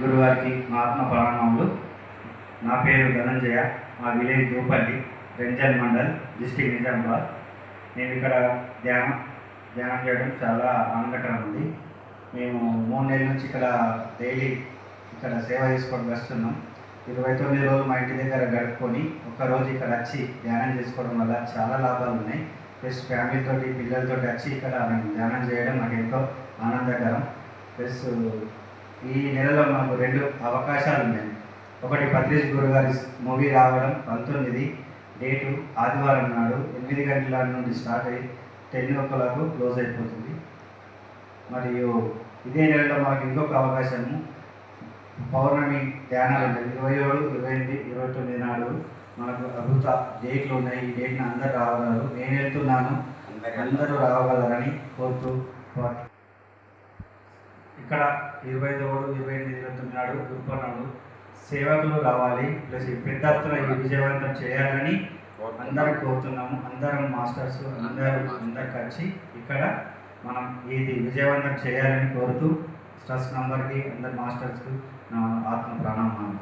గురువారికి మా ఆత్మ ప్రణామములు. నా పేరు ధనంజయ. మా విలేజ్ దూపల్లి, రెంజల్ మండల్, డిస్టిక్ నిజామాబాద్. నేను ఇక్కడ ధ్యానం చేయడం చాలా ఆనందకరం ఉంది. మేము 3 నెలల నుంచి ఇక్కడ డైలీ ఇక్కడ సేవ చేసుకోవడం వస్తున్నాం. 29 రోజులు మా ఇంటి దగ్గర గడుపుకొని ఒక్కరోజు ఇక్కడ వచ్చి ధ్యానం చేసుకోవడం వల్ల చాలా లాభాలు ఉన్నాయి. ప్లస్ ఫ్యామిలీతోటి పిల్లలతో వచ్చి ఇక్కడ మేము ధ్యానం చేయడం నాకు ఎంతో ఆనందకరం. ప్లస్ ఈ నెలలో మాకు 2 అవకాశాలు ఉన్నాయి. ఒకటి పత్రిజ్ గురుగారి మూవీ రావడం 19 డేటు ఆదివారం నాడు 8 గంటల నుండి స్టార్ట్ అయ్యి 10 o'clock క్లోజ్ అయిపోతుంది. మరియు ఇదే నెలలో మాకు ఇంకొక అవకాశము పౌర్ణమి ధ్యానాలు ఉంటాయి. 27, 28, 29 నాడు మనకు అద్భుత డేట్లు ఉన్నాయి. ఈ డేట్ని అందరూ రావగలరు. నేను వెళ్తున్నాను, అందరూ రావగలరని కోరుతూ ఇక్కడ 23, 28, 29 నాడు గురుపౌర్ణములు సేవకులు రావాలి. ప్లస్ పెద్ద ఎత్తున ఈ విజయవంతం చేయాలని అందరం కోరుతున్నాము. అందరం మాస్టర్స్ అందరు కలిసి ఇక్కడ మనం ఇది విజయవంతం చేయాలని కోరుతూ ట్రస్ట్ నంబర్కి అందరు మాస్టర్స్కి నా ఆత్మ ప్రణామాలు.